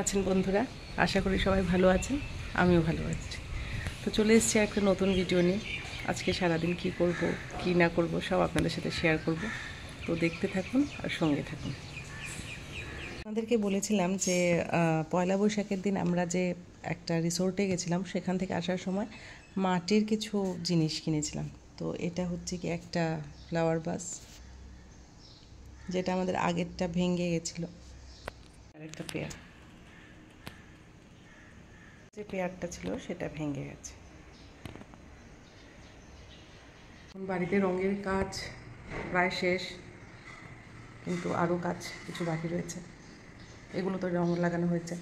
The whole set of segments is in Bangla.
আছেন বন্ধুরা? আশা করি সবাই ভালো আছেন, আমিও ভালো আছি। তো চলে এসেছি একটা নতুন ভিডিও নিয়ে। আজকে সারাদিন কি করব কি না করব সব আপনাদের সাথে শেয়ার করব। তো দেখতে থাকুন আর সঙ্গে থাকুন। আপনাদেরকে বলেছিলাম যে পয়লা বৈশাখের দিন আমরা যে একটা রিসোর্টে গেছিলাম, সেখান থেকে আসার সময় মাটির কিছু জিনিস কিনেছিলাম। তো এটা হচ্ছে কি একটা ফ্লাওয়ার ভাস, যেটা আমাদের আগেরটা ভেঙে গেছিলো। আর একটা পেয়ার, যে পেয়ারটা ছিল সেটা ভেঙে গেছে। বাড়িতে রঙের কাজ প্রায় শেষ, কিন্তু আরও কাজ কিছু বাকি রয়েছে। এগুলো তো রঙ লাগানো হয়েছে।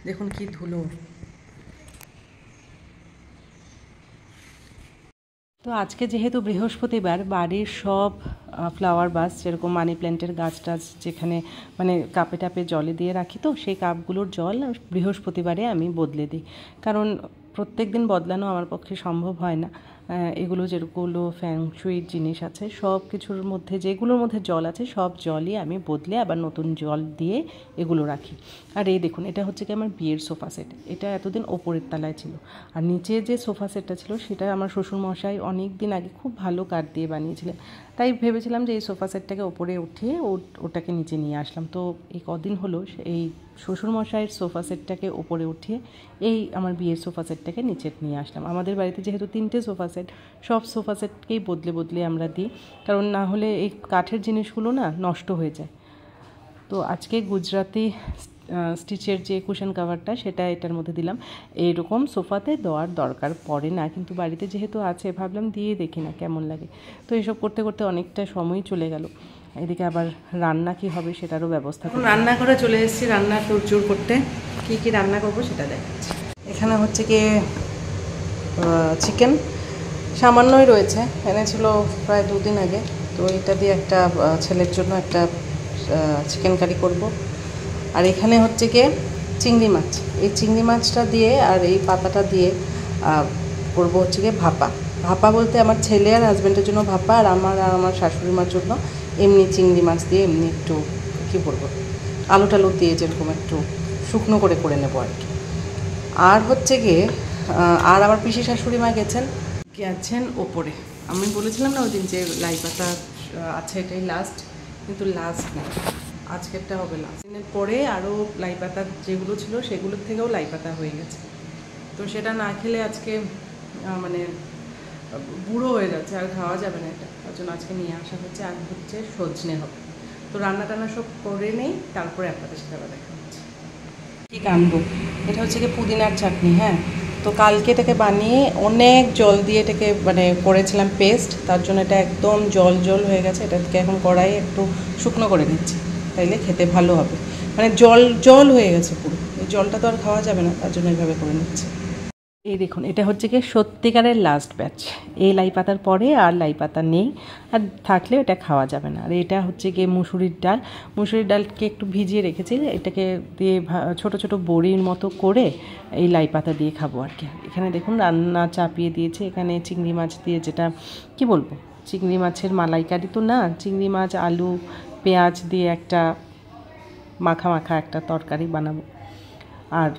দেখুন কি ধুলো। তো আজকে যেহেতু বৃহস্পতিবার, বাড়ির সব ফ্লাওয়ার ভাস, যেরকম মানি প্ল্যান্টের গাছ টাছ যেখানে মানে কাপে টাপে জলে দিয়ে রাখি, তো সেই কাপগুলোর জল বৃহস্পতিবারে আমি বদলে দিই। কারণ প্রত্যেক দিন বদলানো আমার পক্ষে সম্ভব হয় না। এগুলো যেগুলো ফ্যাংশুইর জিনিস আছে, সব কিছুর মধ্যে যেগুলোর মধ্যে জল আছে সব জলই আমি বদলে আবার নতুন জল দিয়ে এগুলো রাখি। আর এই দেখুন, এটা হচ্ছে কি আমার বিয়ের সোফা সেট। এটা এতদিন ওপরের তলায় ছিল, আর নিচে যে সোফা সেটটা ছিল সেটা আমার শ্বশুরমশাই অনেক দিন আগে খুব ভালো কাঠ দিয়ে বানিয়েছিলেন। তাই ভেবেছিলাম যে এই সোফা সেটটাকে ওপরে উঠিয়ে ওটাকে নিচে নিয়ে আসলাম। তো এই কদিন হলো এই শ্বশুরমশাইয়ের সোফা সেটটাকে ওপরে উঠিয়ে এই আমার বিয়ের সোফা সেটটাকে নিচে নিয়ে আসলাম। আমাদের বাড়িতে যেহেতু 3টে সোফা সেট, সব সোফা সেটকেই বদলে বদলে আমরা দিই, কারণ না হলে এই কাঠের জিনিসগুলো না নষ্ট হয়ে যায়। তো আজকে গুজরাটি স্টিচের যে কুশন কাভারটা, সেটা এটার মধ্যে দিলাম। এইরকম সোফাতে দেওয়ার দরকার পড়ে না, কিন্তু বাড়িতে যেহেতু আছে ভাবলাম দিয়ে দেখি না কেমন লাগে। তো এসব করতে করতে অনেকটা সময় চলে গেল। এদিকে আবার রান্না কি হবে সেটারও ব্যবস্থা। রান্না করে চলে এসেছি, রান্না তোড়জোড় করতে। কি কি রান্না করবো সেটা দেখাচ্ছি। এখানে হচ্ছে কি চিকেন সামান্যই রয়েছে, এনেছিল প্রায় 2 দিন আগে। তো এটা দিয়ে একটা ছেলের জন্য একটা চিকেন কারি করব। আর এখানে হচ্ছে গিয়ে চিংড়ি মাছ, এই চিংড়ি মাছটা দিয়ে আর এই পাতাটা দিয়ে করব হচ্ছে গিয়ে ভাপা। ভাপা বলতে আমার ছেলে আর হাজব্যান্ডের জন্য ভাপা, আর আমার শাশুড়ি মার জন্য এমনি চিংড়ি মাছ দিয়ে এমনি একটু কী বলবো আলু টালু দিয়ে যেরকম একটু শুকনো করে নেব আর কি। আর হচ্ছে গিয়ে আর আমার পিসি শাশুড়ি মা গেছেন ওপরে। আমি বলেছিলাম না ওই দিন যে লাই পাতা আছে, এটাই লাস্ট, কিন্তু লাস্ট না, আজকেরটা হবে লাস্ট। দিনের পরে আরও লাই পাতা যেগুলো ছিল সেগুলোর থেকেও লাই পাতা হয়ে গেছে। তো সেটা না খেলে আজকে মানে বুড়ো হয়ে যাচ্ছে, আর খাওয়া যাবে না এটা। তার জন্য আজকে নিয়ে আসা হচ্ছে। আর হচ্ছে সজনে হবে। তো রান্না টান্না সব করে নেই, তারপরে আপনাদের সাথে আবার দেখা হচ্ছে। কী কানবো, এটা হচ্ছে কি পুদিনার চাটনি। হ্যাঁ, তো কালকে এটাকে বানিয়ে অনেক জল দিয়ে এটাকে মানে করেছিলাম পেস্ট, তার জন্য এটা একদম জল জল হয়ে গেছে। এটাকে এখন কড়াই একটু শুকনো করে নিচ্ছি, তাইলে খেতে ভালো হবে। মানে জল জল হয়ে গেছে পুরো, এই জলটা তো আর খাওয়া যাবে না, তার জন্য এইভাবে করে নিচ্ছি। এই দেখুন, এটা হচ্ছে কি সত্যিকারের লাস্ট ব্যাচ। এই লাই পাতার পরে আর লাই পাতা নেই, আর থাকলে এটা খাওয়া যাবে না। আর এটা হচ্ছে গিয়ে মুসুরির ডাল। মুসুরির ডালকে একটু ভিজিয়ে রেখেছি, এটাকে দিয়ে ছোট ছোট বড়ির মতো করে এই লাই পাতা দিয়ে খাবো আর কি। এখানে দেখুন রান্না চাপিয়ে দিয়েছে। এখানে চিংড়ি মাছ দিয়ে, যেটা কি বলবো, চিংড়ি মাছের মালাইকারি তো না, চিংড়ি মাছ আলু পেঁয়াজ দিয়ে একটা মাখা মাখা একটা তরকারি বানাবো। আর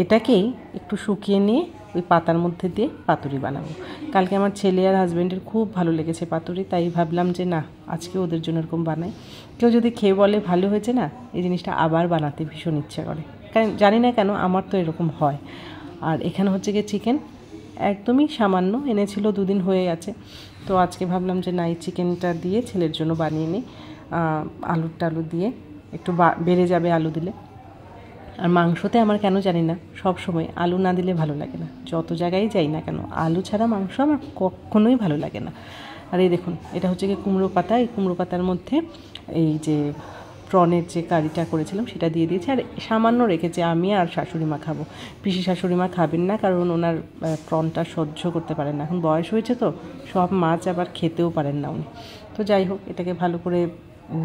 এটাকেই একটু শুকিয়ে নিয়ে ওই পাতার মধ্যে দিয়ে পাতুরি বানাবো। কালকে আমার ছেলে আর হাজব্যান্ডের খুব ভালো লেগেছে পাতুরি, তাই ভাবলাম যে না, আজকে ওদের জন্য এরকম বানাই। কেউ যদি খেয়ে বলে ভালো হয়েছে না, এই জিনিসটা আবার বানাতে ভীষণ ইচ্ছে করে। কারণ জানি না কেন, আমার তো এরকম হয়। আর এখানে হচ্ছে গিয়ে চিকেন একদমই সামান্য এনেছিল, 2 দিন হয়ে গেছে। তো আজকে ভাবলাম যে না, এই চিকেনটা দিয়ে ছেলের জন্য বানিয়ে নিই। আলু দিয়ে একটু বেড়ে যাবে আলু দিলে। আর মাংসতে আমার কেন জানি না সব সময় আলু না দিলে ভালো লাগে না, যত জায়গায় যাই না কেন আলু ছাড়া মাংস আমার কখনোই ভালো লাগে না। আর এই দেখুন, এটা হচ্ছে কি কুমড়ো পাতা। এই কুমড়ো পাতার মধ্যে এই যে প্রনের যে কারিটা করেছিলাম সেটা দিয়ে দিয়েছি, আর সামান্য রেখেছি আমি আর শাশুড়ি মা খাবো। পিসি শাশুড়ি মা খাবেন না, কারণ ওনার প্রনটা সহ্য করতে পারেন না, এখন বয়স হয়েছে তো, সব মাছ আবার খেতেও পারেন না উনি। তো যাই হোক, এটাকে ভালো করে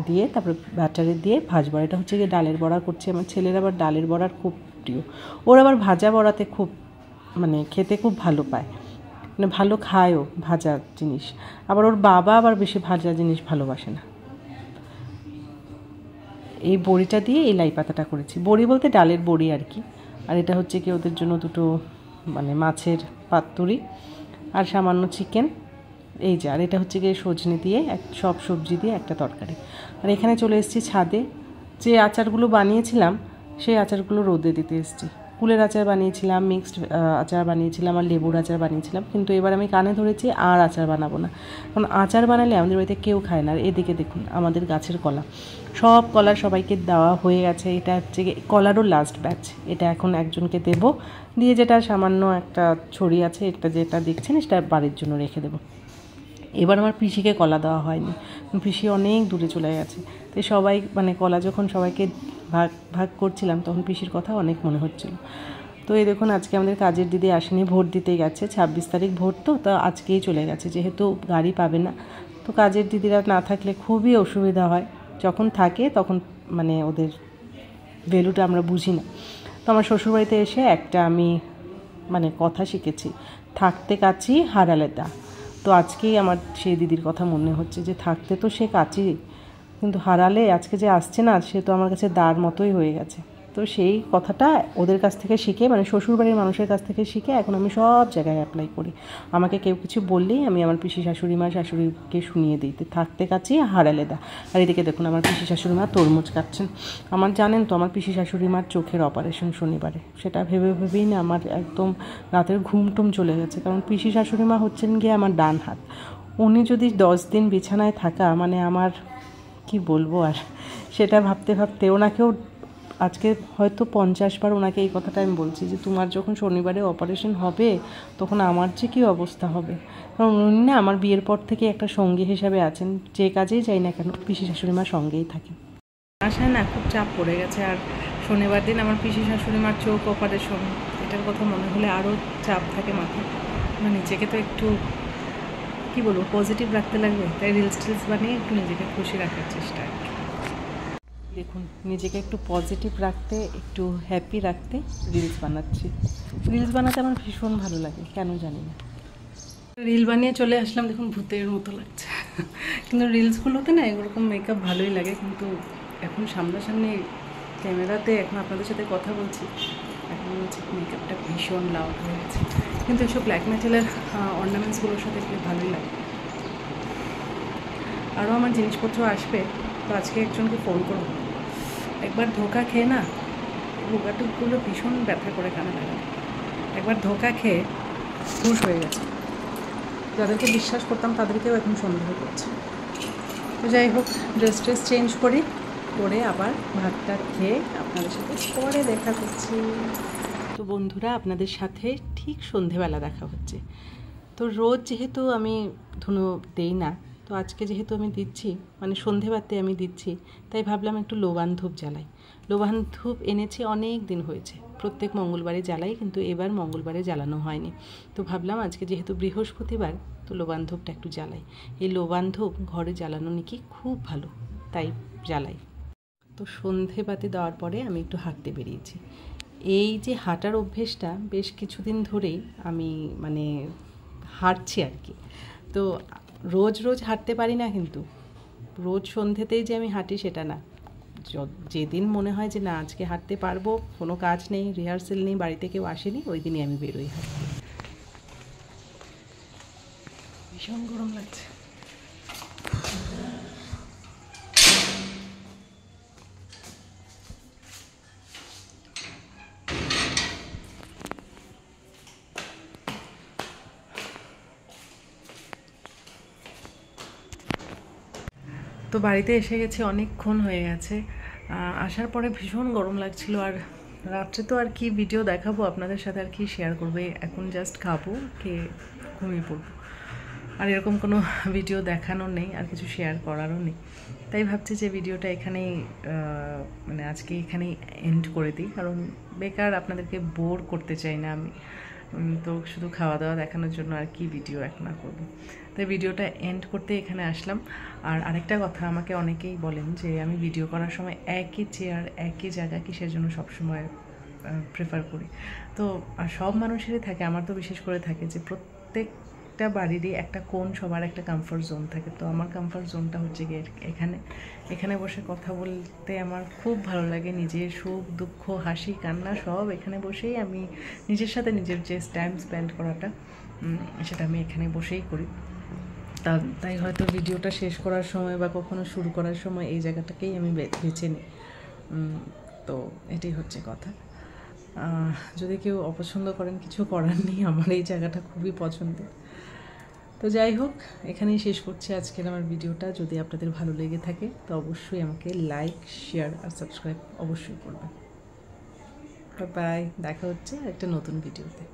দিয়ে তারপরে ব্যাটারে দিয়ে ভাজবো। এটা হচ্ছে গিয়ে ডালের বড়া করছি। আমার ছেলের আবার ডালের বড়ার খুব প্রিয়, ওর আবার ভাজা বড়াতে খুব মানে খেতে খুব ভালো পায়, মানে ভালো খায়ও ভাজা জিনিস। আবার ওর বাবা আবার বেশি ভাজা জিনিস ভালোবাসে না। এই বড়িটা দিয়ে এই লাই পাতাটা করেছি, বড়ি বলতে ডালের বড়ি আর কি। আর এটা হচ্ছে কি ওদের জন্য দুটো মানে মাছের পাতুরি আর সামান্য চিকেন, এই যে। আর এটা হচ্ছে গিয়ে সজনে দিয়ে সব সবজি দিয়ে একটা তরকারি। আর এখানে চলে এসেছি ছাদে, যে আচারগুলো বানিয়েছিলাম সেই আচারগুলো রোদে দিতে এসেছি। কুলের আচার বানিয়েছিলাম, মিক্সড আচার বানিয়েছিলাম, আর লেবুর আচার বানিয়েছিলাম। কিন্তু এবার আমি কানে ধরেছি আর আচার বানাবো না, কারণ আচার বানালে আমাদের বাড়িতে কেউ খায় না। আর এদিকে দেখুন আমাদের গাছের কলা, সব কলা সবাইকে দেওয়া হয়ে গেছে। এটা হচ্ছে কলারও লাস্ট ব্যাচ, এটা এখন একজনকে দেব, দিয়ে যেটা সামান্য একটা ছড়ি আছে, এটা যেটা দেখছেন সেটা বাড়ির জন্য রেখে দেবো। এবার আমার পিসিকে কলা দেওয়া হয়নি, পিসি অনেক দূরে চলে গেছে। তো সবাই মানে কলা যখন সবাইকে ভাগ ভাগ করছিলাম তখন পিসির কথা অনেক মনে হচ্ছিল। তো এই দেখুন আজকে আমাদের কাজের দিদি আসেনি, ভোট দিতে গেছে, 26 তারিখ ভোট, তো আজকেই চলে গেছে, যেহেতু গাড়ি পাবে না। তো কাজের দিদিরা না থাকলে খুবই অসুবিধা হয়, যখন থাকে তখন মানে ওদের ভ্যালুটা আমরা বুঝি না। তো আমার শ্বশুরবাড়িতে এসে একটা আমি মানে কথা শিখেছি, থাকতে কাছি হারালে দা। তো আজকেই আমার সেই দিদির কথা মনে হচ্ছে যে থাকতে তো সে কাছি, কিন্তু হারালে আজকে যে আসছে না, সে তো আমার কাছে দার মতোই হয়ে গেছে। তো সেই কথাটা ওদের কাছ থেকে শিখে, মানে শ্বশুরবাড়ির মানুষের কাছ থেকে শিখে এখন আমি সব জায়গায় অ্যাপ্লাই করি। আমাকে কেউ কিছু বললেই আমি আমার পিসি শাশুড়ি মা শাশুড়িকে শুনিয়ে দিই, থাকতে কাছি হারালে দা। আর এদিকে দেখুন আমার পিসি শাশুড়ি মা তরমুজ কাটছেন। আমার জানেন তো আমার পিসি শাশুড়ি মার চোখের অপারেশন শনিবারে, সেটা ভেবে ভেবেই না আমার একদম রাতের ঘুমটুম চলে গেছে। কারণ পিসি শাশুড়ি মা হচ্ছেন গিয়ে আমার ডান হাত, উনি যদি 10 দিন বিছানায় থাকা মানে আমার কি বলবো। আর সেটা ভাবতে ভাবতে ওনাকেও আজকে হয়তো 50 বার ওনাকে এই কথাটা আমি বলছি যে তোমার যখন শনিবারে অপারেশন হবে তখন আমার যে কী অবস্থা হবে। কারণ উনি না আমার বিয়ের পর থেকে একটা সঙ্গী হিসাবে আছেন, যে কাজেই যাই না কেন পিসি শাশুড়ি মা সঙ্গেই থাকে। আশায় না খুব চাপ পড়ে গেছে, আর শনিবার দিন আমার পিসি শাশুড়ি মার চোখ অপারেশন, এটার কথা মনে হলে আরও চাপ থাকে মাথায়। মানে নিজেকে তো একটু কী বলবো পজিটিভ রাখতে লাগবে, তাই রিলস টিলস বানিয়ে একটু নিজেকে খুশি রাখার চেষ্টা আর কি। দেখুন নিজেকে একটু পজিটিভ রাখতে, একটু হ্যাপি রাখতে রিলস বানাচ্ছি। রিলস বানাতে আমার ভীষণ ভালো লাগে, কেন জানি না। রিল বানিয়ে চলে আসলাম, দেখুন ভূতের মতো লাগছে। কিন্তু রিলসগুলোতে না এরকম মেকআপ ভালোই লাগে, কিন্তু এখন সামনাসামনি ক্যামেরাতে এখন আপনাদের সাথে কথা বলছি, এখন হচ্ছে মেকআপটা ভীষণ লাউড হয়ে গেছে। কিন্তু এসব ব্ল্যাক মেটালের অর্নামেন্টসগুলোর সাথে একটু ভালোই লাগে। আরও আমার জিনিসপত্র আসবে, তো আজকে একজনকে ফোন করবো। একবার ধোকা খেয়ে না রোগাটুকগুলো ভীষণ ব্যথা করে কানে লাগে, একবার ধোকা খেয়ে হুশ হয়ে গেছে। যাদেরকে বিশ্বাস করতাম তাদেরকেও এখন সন্দেহ করছে। তো যাই হোক, ড্রেস চেঞ্জ করি, করে আবার ভাতটা খেয়ে আপনাদের সাথে পরে দেখা করছি। তো বন্ধুরা আপনাদের সাথে ঠিক সন্ধেবেলা দেখা হচ্ছে। তো রোজ যেহেতু আমি ধুনো দেই না, তো আজকে যেহেতু আমি দিচ্ছি মানে সন্ধেবাতে আমি দিচ্ছি, তাই ভাবলাম একটু লোবান ধূপ জ্বালাই। লোবান ধূপ এনেছি অনেক দিন হয়েছে, প্রত্যেক মঙ্গলবারে জ্বালাই, কিন্তু এবার মঙ্গলবারে জ্বালানো হয়নি। তো ভাবলাম আজকে যেহেতু বৃহস্পতিবার, তো লোবান ধূপটা একটু জ্বালাই। এই লোবান ধূপ ঘরে জ্বালানো নাকি খুব ভালো, তাই জ্বালাই। তো সন্ধেবাতি দেওয়ার পরে আমি একটু হাঁটতে বেরিয়েছি। এই যে হাঁটার অভ্যেসটা বেশ কিছুদিন ধরেই আমি মানে হাঁটছি আর কি। তো রোজ রোজ হাঁটতে পারি না, কিন্তু রোজ সন্ধেতেই যে আমি হাঁটি সেটা না। যেদিন মনে হয় যে না আজকে হাঁটতে পারবো, কোনো কাজ নেই, রিহার্সেল নেই, বাড়িতে কেউ আসেনি, ওই দিনই আমি বেরোই হাঁটতে। ভীষণ গরম লাগছে। তো বাড়িতে এসে গেছে, অনেকক্ষণ হয়ে গেছে। আসার পরে ভীষণ গরম লাগছিল, আর রাত্রে তো আর কি ভিডিও দেখাবো আপনাদের সাথে, আর কি শেয়ার করবে। এখন জাস্ট খাবো, খেয়ে ঘুমিয়ে পড়বো। আর এরকম কোনো ভিডিও দেখানোর নেই, আর কিছু শেয়ার করারও নেই। তাই ভাবছি যে ভিডিওটা এখানেই মানে আজকে এখানেই এন্ড করে দিই, কারণ বেকার আপনাদেরকে বোর করতে চাই না আমি। তো শুধু খাওয়া দাওয়া দেখানোর জন্য আর কি ভিডিও এক না করবো। তাই ভিডিওটা এন্ড করতে এখানে আসলাম। আর আরেকটা কথা, আমাকে অনেকেই বলেন যে আমি ভিডিও করার সময় একই চেয়ার একই জায়গা কিসের জন্য সবসময় প্রেফার করি। তো সব মানুষেরই থাকে, আমার তো বিশেষ করে থাকে যে প্রত্যেক প্রত্যেকটা বাড়িরই একটা কোণ সবার একটা কমফর্ট জোন থাকে, তো আমার কমফর্ট জোনটা হচ্ছে গিয়ে এখানে বসে কথা বলতে আমার খুব ভালো লাগে। নিজের সুখ দুঃখ হাসি কান্না সব এখানে বসেই আমি নিজের সাথে নিজের যে টাইম স্পেন্ড করাটা সেটা আমি এখানে বসেই করি। তাই হয়তো ভিডিওটা শেষ করার সময় বা কখনো শুরু করার সময় এই জায়গাটাকেই আমি বেছে নিই। তো এটাই হচ্ছে কথা। যদি কেউ অপছন্দ করেন কিছু করার নেই, আমার এই জায়গাটা খুবই পছন্দের। তো যাই হোক, এখানেই শেষ করছি আজকের আমার ভিডিওটা। যদি আপনাদের ভালো লেগে থাকে তো অবশ্যই আমাকে লাইক শেয়ার আর সাবস্ক্রাইব অবশ্যই করবেন। বাই, দেখা হচ্ছে একটা নতুন ভিডিওতে।